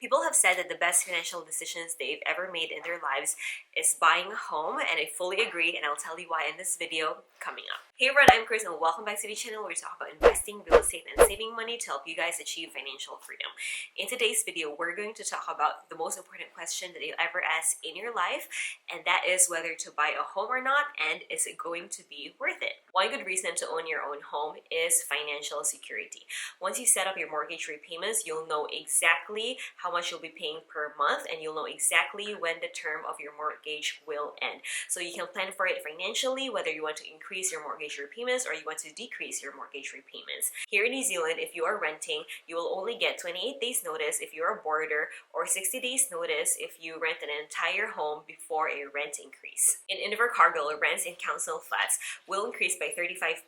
People have said that the best financial decisions they've ever made in their lives is buying a home, and I fully agree, and I'll tell you why in this video coming up. Hey everyone, I'm Chris and welcome back to the channel where we talk about investing, real estate, and saving money to help you guys achieve financial freedom. In today's video, we're going to talk about the most important question that you'll ever ask in your life, and that is whether to buy a home or not, and is it going to be worth it? One good reason to own your own home is financial security. Once you set up your mortgage repayments, you'll know exactly how much you'll be paying per month, and you'll know exactly when the term of your mortgage will end. So you can plan for it financially, whether you want to increase your mortgage repayments or you want to decrease your mortgage repayments. Here in New Zealand, if you are renting, you will only get 28 days notice if you're a boarder, or 60 days notice if you rent an entire home before a rent increase. In Invercargill, rents in council flats will increase by 35%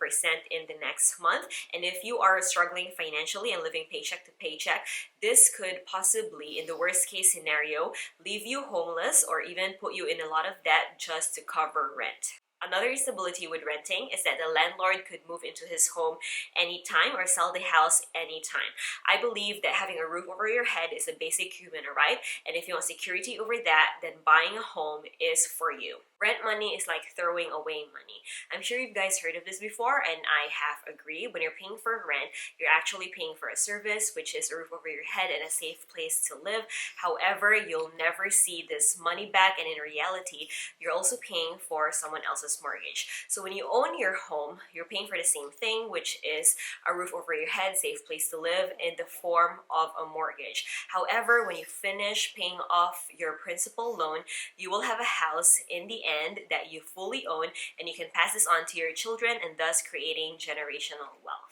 in the next month, and if you are struggling financially and living paycheck to paycheck, this could possibly, in the worst case scenario, leave you homeless or even put you in a lot of debt just to cover rent. Another instability with renting is that the landlord could move into his home anytime or sell the house anytime. I believe that having a roof over your head is a basic human right, and if you want security over that, then buying a home is for you. Rent money is like throwing away money. I'm sure you guys heard of this before, and I have agreed. When you're paying for rent, you're actually paying for a service, which is a roof over your head and a safe place to live. However, you'll never see this money back, and in reality, you're also paying for someone else's mortgage. So when you own your home, you're paying for the same thing, which is a roof over your head, safe place to live, in the form of a mortgage. However, when you finish paying off your principal loan, you will have a house in the end that you fully own, and you can pass this on to your children, and thus creating generational wealth.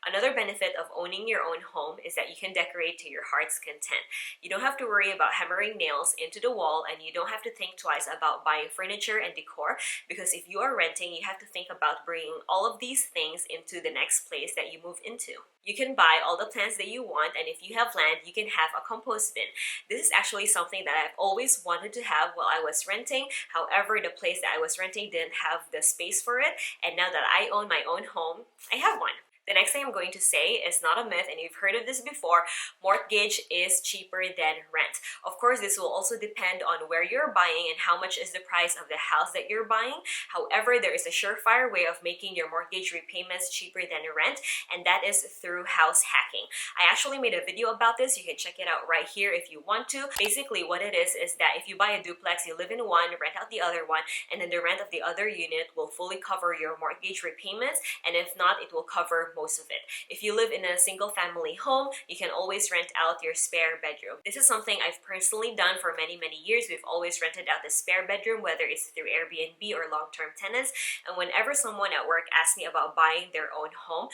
Another benefit of owning your own home is that you can decorate to your heart's content. You don't have to worry about hammering nails into the wall, and you don't have to think twice about buying furniture and decor, because if you are renting, you have to think about bringing all of these things into the next place that you move into. You can buy all the plants that you want, and if you have land, you can have a compost bin. This is actually something that I've always wanted to have while I was renting. However, the place that I was renting didn't have the space for it, and now that I own my own home, I have one. The next thing I'm going to say is not a myth, and you've heard of this before. Mortgage is cheaper than rent. Of course, this will also depend on where you're buying and how much is the price of the house that you're buying. However, there is a surefire way of making your mortgage repayments cheaper than rent, and that is through house hacking. I actually made a video about this. You can check it out right here if you want to. Basically, what it is that if you buy a duplex, you live in one, rent out the other one, and then the rent of the other unit will fully cover your mortgage repayments, and if not, it will cover most of it. If you live in a single family home, you can always rent out your spare bedroom. This is something I've personally done for many years. We've always rented out the spare bedroom, whether it's through Airbnb or long-term tenants. And whenever someone at work asks me about buying their own home,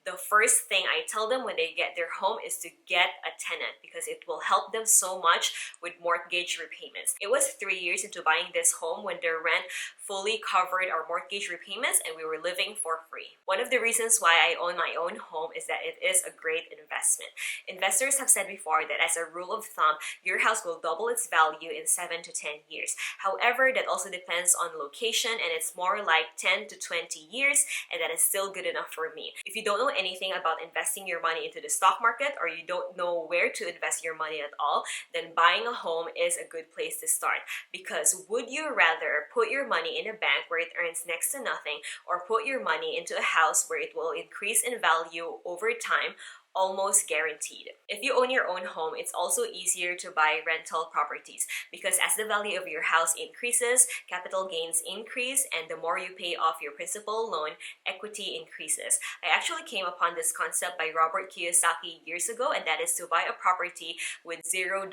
the first thing I tell them when they get their home is to get a tenant, because it will help them so much with mortgage repayments. It was 3 years into buying this home when the rent fully covered our mortgage repayments, and we were living for free. One of the reasons why I own my own home is that it is a great investment. Investors have said before that as a rule of thumb, your house will double its value in 7 to 10 years. However, that also depends on location, and it's more like 10 to 20 years, and that is still good enough for me. If you don't know anything about investing your money into the stock market, or you don't know where to invest your money at all, then buying a home is a good place to start. Because would you rather put your money in a bank where it earns next to nothing, or put your money into a house where it will increase in value over time? Almost guaranteed. If you own your own home, it's also easier to buy rental properties, because as the value of your house increases, capital gains increase, and the more you pay off your principal loan, equity increases. I actually came upon this concept by Robert Kiyosaki years ago, and that is to buy a property with $0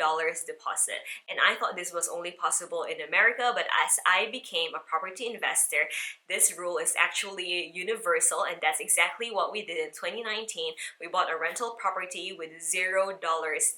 deposit. And I thought this was only possible in America, but as I became a property investor, this rule is actually universal, and that's exactly what we did in 2019. We bought a rental property with $0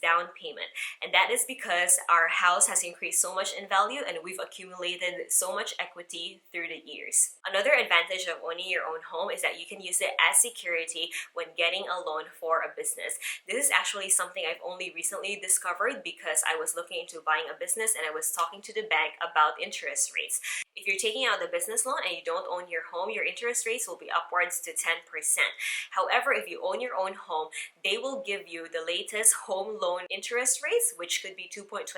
down payment, and that is because our house has increased so much in value, and we've accumulated so much equity through the years. Another advantage of owning your own home is that you can use it as security when getting a loan for a business. This is actually something I've only recently discovered, because I was looking into buying a business and I was talking to the bank about interest rates. If you're taking out the business loan and you don't own your home, your interest rates will be upwards to 10%. However, if you own your own home, they will give you the latest home loan interest rates, which could be 2.29%,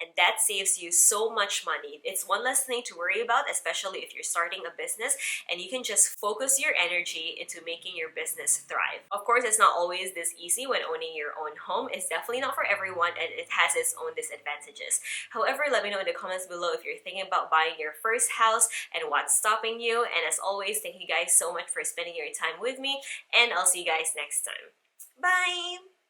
and that saves you so much money. It's one less thing to worry about, especially if you're starting a business, and you can just focus your energy into making your business thrive. Of course, it's not always this easy when owning your own home. It's definitely not for everyone, and it has its own disadvantages. However, let me know in the comments below if you're thinking about buying your first house and what's stopping you. And as always, thank you guys so much for spending your time with me, and I'll see you guys next time. Bye!